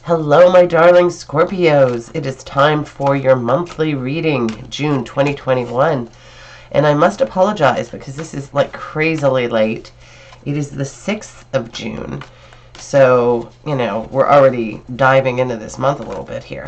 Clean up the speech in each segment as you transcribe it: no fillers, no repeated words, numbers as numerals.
Hello, my darling Scorpios. It is time for your monthly reading, June 2021. And I must apologize because this is like crazily late. It is the 6th of June. So, we're already diving into this month a little bit here.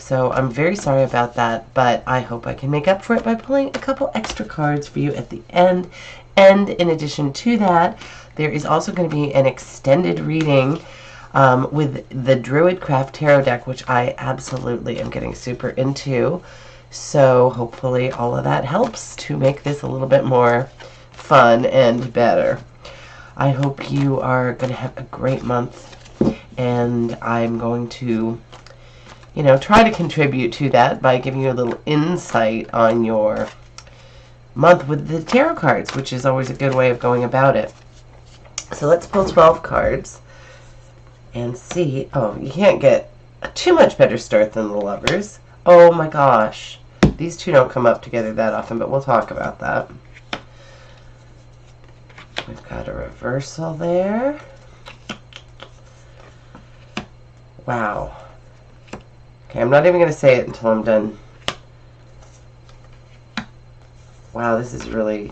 So I'm very sorry about that, but I hope I can make up for it by pulling a couple extra cards for you at the end. And in addition to that, there is also going to be an extended reading with the Druidcraft Tarot deck, which I absolutely am getting super into. So hopefully all of that helps to make this a little bit more fun and better. I hope you are going to have a great month, and I'm going to, try to contribute to that by giving you a little insight on your month with the tarot cards, which is always a good way of going about it. So let's pull 12 cards and see. Oh, you can't get a too much better start than the Lovers. Oh my gosh. These two don't come up together that often, but we'll talk about that. We've got a reversal there. Wow. Okay, I'm not even going to say it until I'm done. Wow, this is really...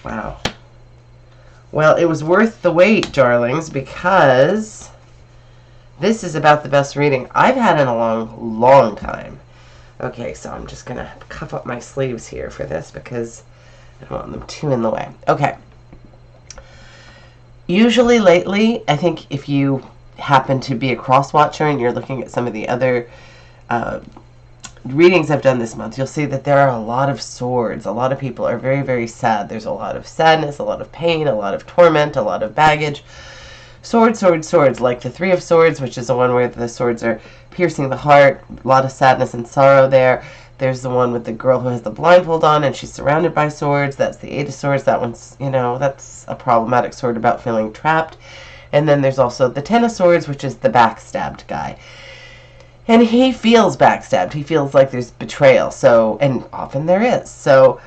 wow. Well, it was worth the wait, darlings, because this is about the best reading I've had in a long, long time. Okay, so I'm just going to cuff up my sleeves here for this because I don't want them too in the way. Okay. Usually lately, I think if you happen to be a cross-watcher and you're looking at some of the other readings I've done this month, you'll see that there are a lot of swords. A lot of people are very, very sad. There's a lot of sadness, a lot of pain, a lot of torment, a lot of baggage. Swords, swords, swords, like the Three of Swords, which is the one where the swords are piercing the heart. A lot of sadness and sorrow there. There's the one with the girl who has the blindfold on and she's surrounded by swords. That's the Eight of Swords. That one's, that's a problematic sword about feeling trapped. And then there's also the Ten of Swords, which is the backstabbed guy. And he feels backstabbed. He feels like there's betrayal. So, and often there is. So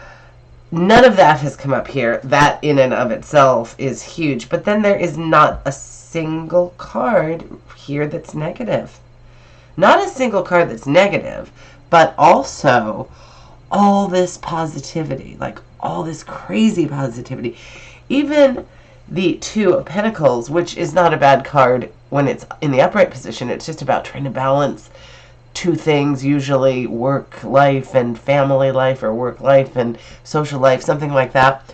none of that has come up here. That in and of itself is huge. But then there is not a single card here that's negative. Not a single card that's negative, but also all this positivity. Like all this crazy positivity. Even the Two of Pentacles, which is not a bad card when it's in the upright position. It's just about trying to balance two things, usually work life and family life, or work life and social life, something like that.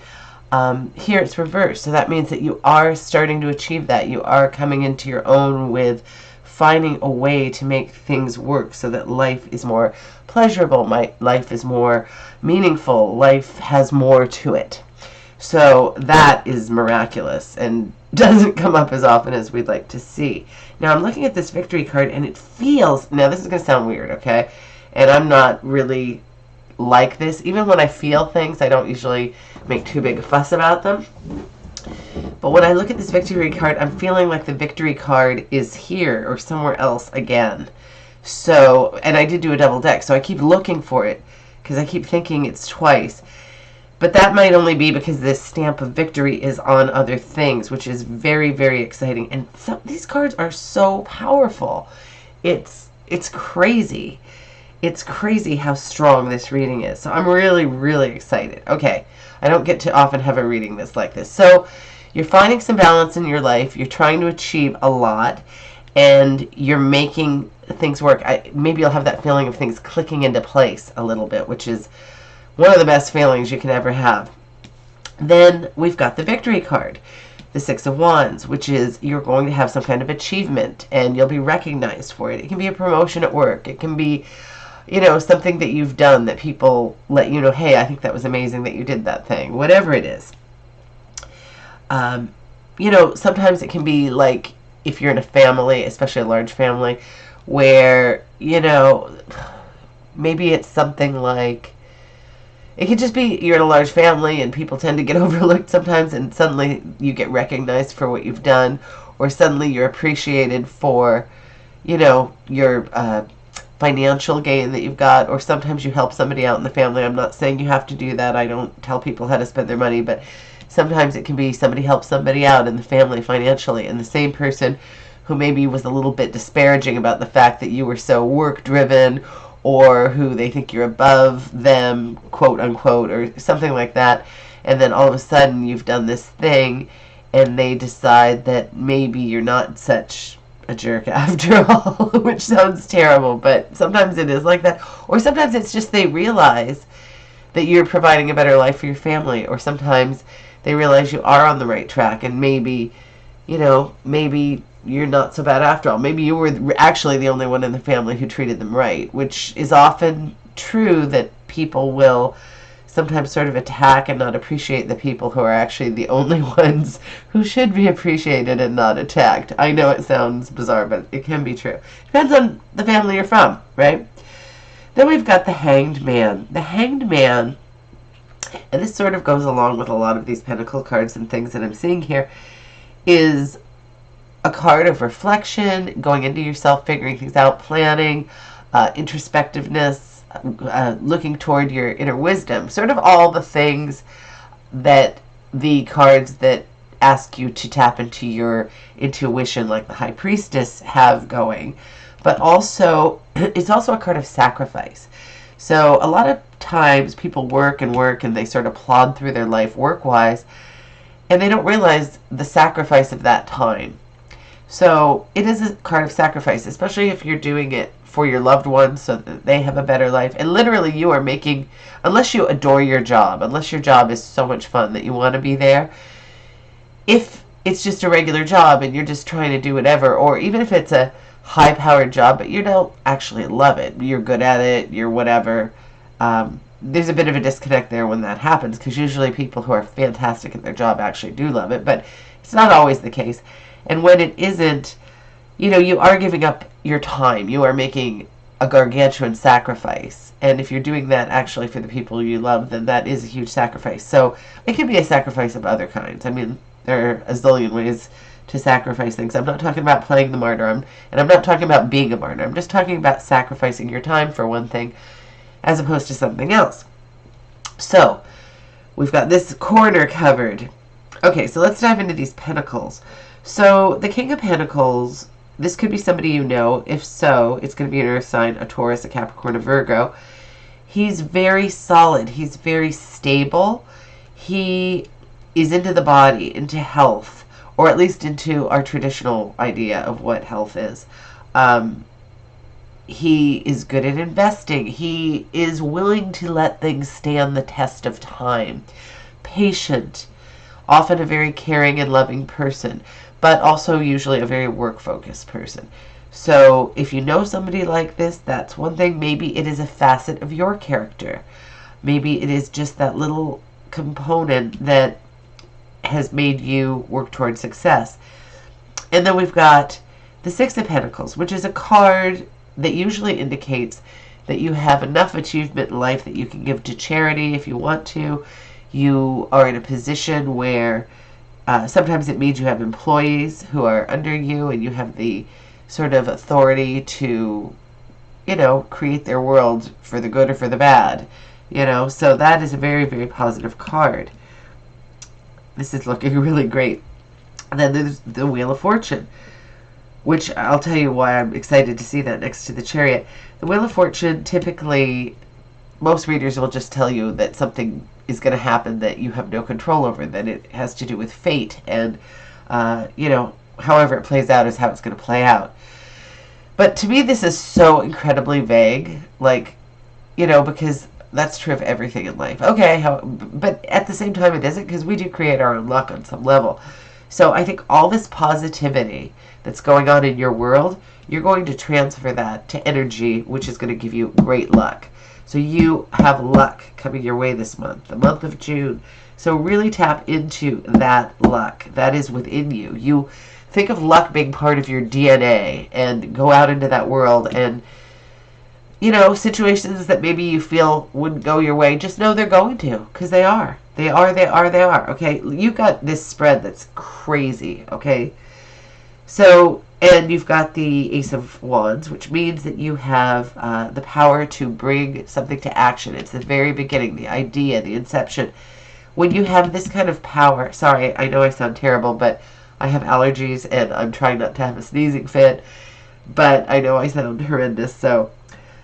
Here it's reversed, so that means that you are starting to achieve that. You are coming into your own with finding a way to make things work so that life is more pleasurable, life is more meaningful, life has more to it. So that is miraculous and doesn't come up as often as we'd like to see. Now I'm looking at this victory card and it feels, now this is going to sound weird, okay? And I'm not really like this. Even when I feel things, I don't usually make too big a fuss about them. But when I look at this victory card, I'm feeling like the victory card is here or somewhere else again. So, and I did do a double deck, so I keep looking for it because I keep thinking it's twice. But that might only be because this stamp of victory is on other things, which is very, very exciting. And these cards are so powerful. It's crazy. It's crazy how strong this reading is. So I'm really, really excited. Okay, I don't get to often have a reading like this. So you're finding some balance in your life. You're trying to achieve a lot. And you're making things work. Maybe you'll have that feeling of things clicking into place a little bit, which is one of the best feelings you can ever have. Then we've got the victory card, the Six of Wands, which is you're going to have some kind of achievement and you'll be recognized for it. It can be a promotion at work. It can be, something that you've done that people let you know, hey, I think that was amazing that you did that thing. Whatever it is. Sometimes it can be like if you're in a family, especially a large family, where, maybe it's something like, it could just be you're in a large family and people tend to get overlooked sometimes and suddenly you get recognized for what you've done, or suddenly you're appreciated for, your financial gain that you've got, or sometimes you help somebody out in the family. I'm not saying you have to do that. I don't tell people how to spend their money, but sometimes it can be somebody helps somebody out in the family financially, and the same person who maybe was a little bit disparaging about the fact that you were so work-driven, or who they think you're above them, quote unquote, or something like that. And then all of a sudden you've done this thing and they decide that maybe you're not such a jerk after all, which sounds terrible, but sometimes it is like that. Or sometimes it's just they realize that you're providing a better life for your family, or sometimes they realize you are on the right track, and maybe, maybe you're not so bad after all. Maybe you were actually the only one in the family who treated them right, which is often true, that people will sometimes sort of attack and not appreciate the people who are actually the only ones who should be appreciated and not attacked. I know it sounds bizarre, but it can be true. Depends on the family you're from, right? Then we've got the Hanged Man. The Hanged Man, and this sort of goes along with a lot of these Pentacle cards and things that I'm seeing here, is a card of reflection, going into yourself, figuring things out, planning, introspectiveness, looking toward your inner wisdom. Sort of all the things that the cards that ask you to tap into your intuition, like the High Priestess, have going. But also, it's also a card of sacrifice. So a lot of times people work and work and they sort of plod through their life work-wise, and they don't realize the sacrifice of that time. So it is a card of sacrifice, especially if you're doing it for your loved ones so that they have a better life. And literally you are making, unless you adore your job, unless your job is so much fun that you want to be there, if it's just a regular job and you're just trying to do whatever, or even if it's a high-powered job but you don't actually love it, you're good at it, you're whatever, there's a bit of a disconnect there when that happens, because usually people who are fantastic at their job actually do love it, but it's not always the case. And when it isn't, you are giving up your time. You are making a gargantuan sacrifice. And if you're doing that actually for the people you love, then that is a huge sacrifice. So it can be a sacrifice of other kinds. I mean, there are a zillion ways to sacrifice things. I'm not talking about playing the martyr, and I'm not talking about being a martyr. I'm just talking about sacrificing your time for one thing as opposed to something else. So we've got this corner covered. Okay, so let's dive into these Pentacles. So the King of Pentacles, this could be somebody you know. If so, it's going to be an earth sign, a Taurus, a Capricorn, a Virgo. He's very solid. He's very stable. He is into the body, into health, or at least into our traditional idea of what health is. He is good at investing. He is willing to let things stand the test of time. Patient. Often a very caring and loving person, but also usually a very work-focused person. So if you know somebody like this, that's one thing. Maybe it is a facet of your character. Maybe it is just that little component that has made you work toward success. And then we've got the Six of Pentacles, which is a card that usually indicates that you have enough achievement in life that you can give to charity if you want to. You are in a position where sometimes it means you have employees who are under you and you have the sort of authority to, create their world for the good or for the bad. So that is a very, very positive card. This is looking really great. And then there's the Wheel of Fortune, which I'll tell you why I'm excited to see that next to the Chariot. The Wheel of Fortune, typically, most readers will just tell you that something is going to happen that you have no control over, that it has to do with fate, and, however it plays out is how it's going to play out. But to me, this is so incredibly vague, because that's true of everything in life. Okay, but at the same time, it isn't, because we do create our own luck on some level. So I think all this positivity that's going on in your world, you're going to transfer that to energy, which is going to give you great luck. So you have luck coming your way this month, the month of June. So really tap into that luck that is within you. You think of luck being part of your DNA and go out into that world and, situations that maybe you feel wouldn't go your way, just know they're going to, because they are. They are. Okay, you got this spread that's crazy, okay? So, and you've got the Ace of Wands, which means that you have the power to bring something to action. It's the very beginning, the idea, the inception. When you have this kind of power, sorry, I know I sound terrible, but I have allergies and I'm trying not to have a sneezing fit, but I know I sound horrendous, so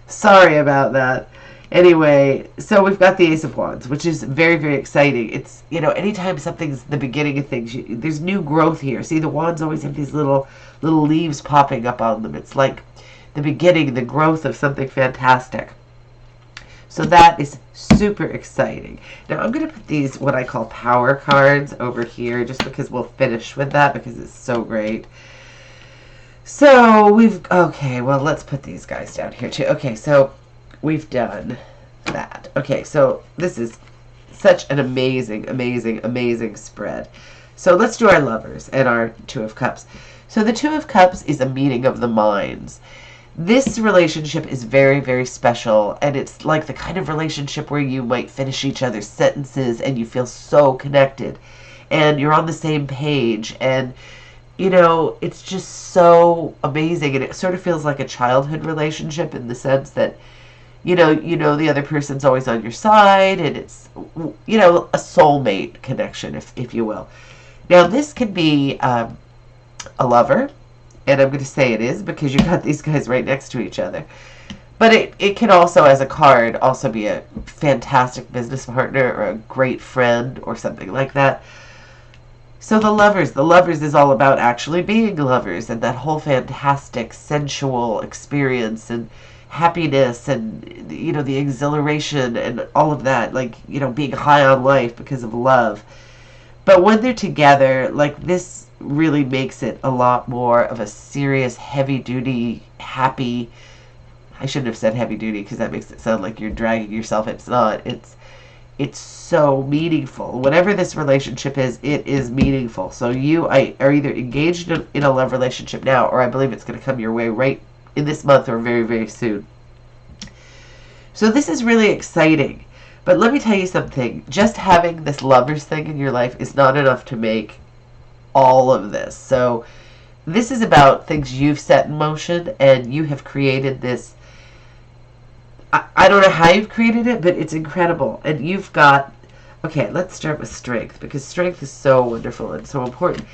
sorry about that. Anyway, so we've got the Ace of Wands, which is very, very exciting. It's, anytime something's the beginning of things, there's new growth here. See, the wands always have these little leaves popping up on them. It's like the beginning, the growth of something fantastic. So that is super exciting. Now I'm going to put these, what I call power cards, over here, just because we'll finish with that, because it's so great. So okay, well, let's put these guys down here too. Okay, so we've done that. Okay, so this is such an amazing, amazing, amazing spread. So let's do our Lovers and our Two of Cups. So the Two of Cups is a meeting of the minds. This relationship is very, very special, and it's like the kind of relationship where you might finish each other's sentences and you feel so connected and you're on the same page, and it's just so amazing, and it sort of feels like a childhood relationship in the sense that the other person's always on your side, and it's a soulmate connection, if you will. Now this can be a lover, and I'm going to say it is because you got these guys right next to each other. But it can also, as a card, also be a fantastic business partner or a great friend or something like that. So the Lovers is all about actually being lovers and that whole fantastic sensual experience and happiness and, the exhilaration and all of that, like, being high on life because of love. But when they're together, like, this really makes it a lot more of a serious, heavy-duty, happy... I shouldn't have said heavy-duty because that makes it sound like you're dragging yourself. It's not. It's so meaningful. Whatever this relationship is, it is meaningful. So you are either engaged in a love relationship now, or I believe it's going to come your way right in this month or very, very soon. So this is really exciting. But let me tell you something. Just having this lovers thing in your life is not enough to make all of this. So this is about things you've set in motion, and you have created this. I don't know how you've created it, but it's incredible. And you've got... Okay, let's start with strength, because strength is so wonderful and so important.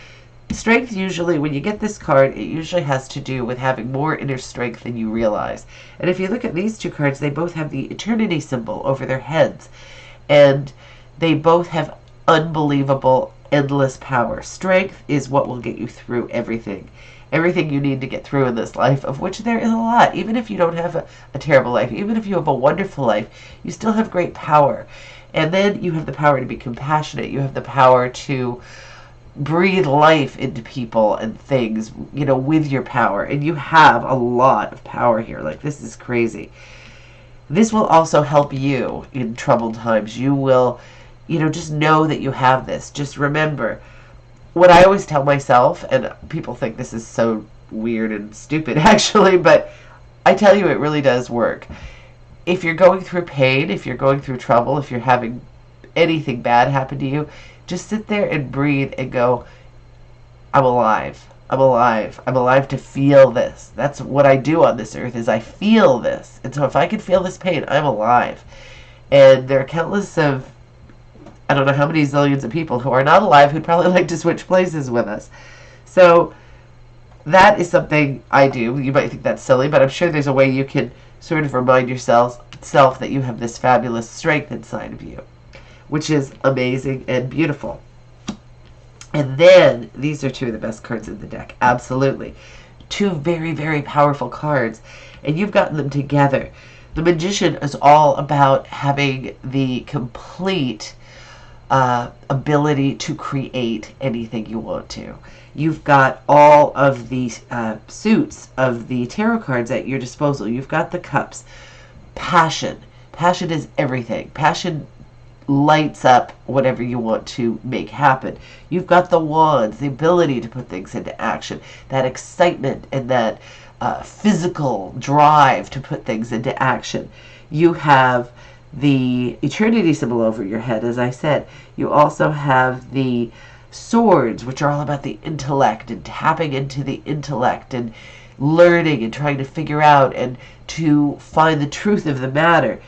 Strength, usually, when you get this card, it usually has to do with having more inner strength than you realize. And if you look at these two cards, they both have the eternity symbol over their heads. And they both have unbelievable, endless power. Strength is what will get you through everything. Everything you need to get through in this life, of which there is a lot. Even if you don't have a terrible life, even if you have a wonderful life, you still have great power. And then you have the power to be compassionate. You have the power to breathe life into people and things, with your power. And you have a lot of power here. Like, this is crazy. This will also help you in troubled times. You will, just know that you have this. Just remember, what I always tell myself, and people think this is so weird and stupid actually, but I tell you it really does work. If you're going through pain, if you're going through trouble, if you're having anything bad happen to you, just sit there and breathe and go, I'm alive. I'm alive. I'm alive to feel this. That's what I do on this earth, is I feel this. And so if I can feel this pain, I'm alive. And there are countless of, I don't know how many zillions of people who are not alive who'd probably like to switch places with us. So that is something I do. You might think that's silly, but I'm sure there's a way you can sort of remind yourself that you have this fabulous strength inside of you, which is amazing and beautiful. And then, these are two of the best cards in the deck. Absolutely. Two very, very powerful cards. And you've gotten them together. The Magician is all about having the complete ability to create anything you want to. You've got all of the suits of the tarot cards at your disposal. You've got the cups. Passion. Passion is everything. Passion lights up whatever you want to make happen. You've got the wands, the ability to put things into action, that excitement and that physical drive to put things into action. You have the eternity symbol over your head, as I said. You also have the swords, which are all about the intellect and tapping into the intellect and learning and trying to figure out and to find the truth of the matter.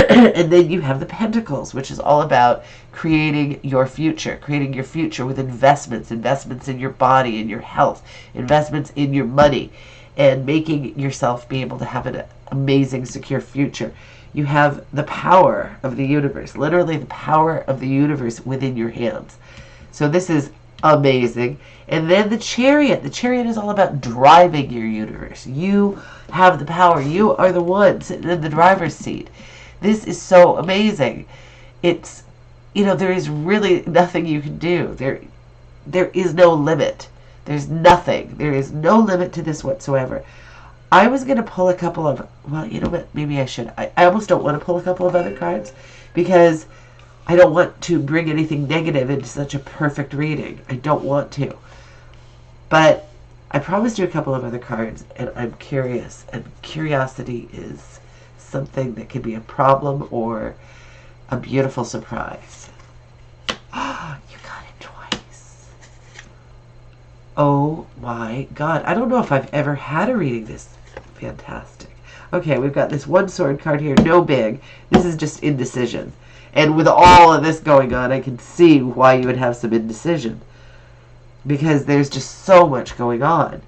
And then you have the Pentacles, which is all about creating your future with investments in your body, in your health, investments in your money, and making yourself be able to have an amazing, secure future. You have the power of the universe, literally the power of the universe within your hands. So this is amazing. And then the Chariot. The Chariot is all about driving your universe. You have the power. You are the one sitting in the driver's seat. This is so amazing. It's, there is really nothing you can do. There is no limit. There's nothing. There is no limit to this whatsoever. I was going to pull a couple of, well, you know what? Maybe I should. I almost don't want to pull a couple of other cards because I don't want to bring anything negative into such a perfect reading. I don't want to. But I promised you a couple of other cards, and I'm curious. And curiosity is something that can be a problem or a beautiful surprise. Oh, you got it twice. Oh my God. I don't know if I've ever had a reading this fantastic. Okay, we've got this one sword card here. No big. This is just indecision. And with all of this going on, I can see why you would have some indecision. Because there's just so much going on.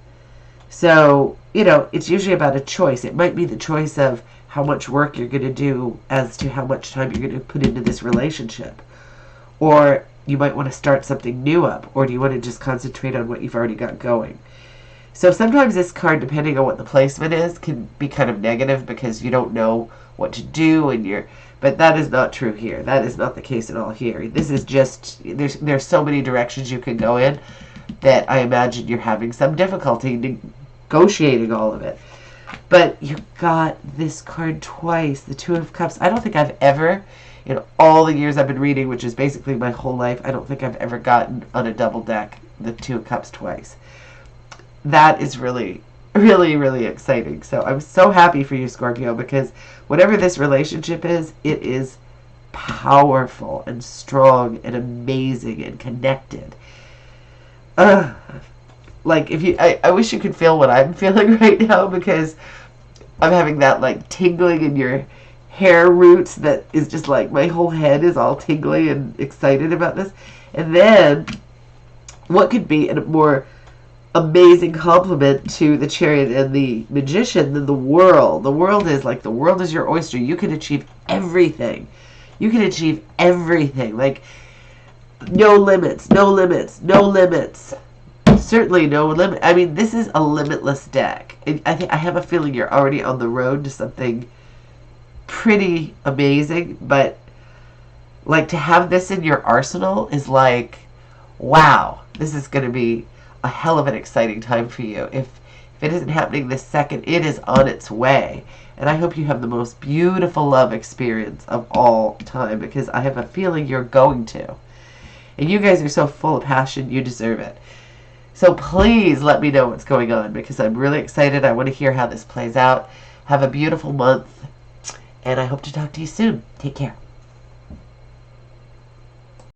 So, it's usually about a choice. It might be the choice of how much work you're going to do as to how much time you're going to put into this relationship. Or you might want to start something new up. Or do you want to just concentrate on what you've already got going? So sometimes this card, depending on what the placement is, can be kind of negative because you don't know what to do but that is not true here. That is not the case at all here. This is just, there's so many directions you can go in that I imagine you're having some difficulty negotiating all of it. But you got this card twice, the Two of Cups. I don't think I've ever, in all the years I've been reading, which is basically my whole life, I don't think I've ever gotten on a double deck the Two of Cups twice. That is really, really, really exciting. So I'm so happy for you, Scorpio, because whatever this relationship is, it is powerful and strong and amazing and connected. Like, I wish you could feel what I'm feeling right now, because I'm having that, like, tingling in your hair roots that is just like, my whole head is all tingly and excited about this. And then, what could be a more amazing compliment to the Chariot and the Magician than the world? The world is like, the world is your oyster. You can achieve everything. You can achieve everything. Like, no limits, no limits, no limits. Certainly no limit. I mean, this is a limitless deck. I have a feeling you're already on the road to something pretty amazing, but like, to have this in your arsenal is like, wow, this is going to be a hell of an exciting time for you. If it isn't happening this second, it is on its way. And I hope you have the most beautiful love experience of all time, because I have a feeling you're going to. And you guys are so full of passion, you deserve it. So please let me know what's going on, because I'm really excited. I want to hear how this plays out. Have a beautiful month, and I hope to talk to you soon. Take care.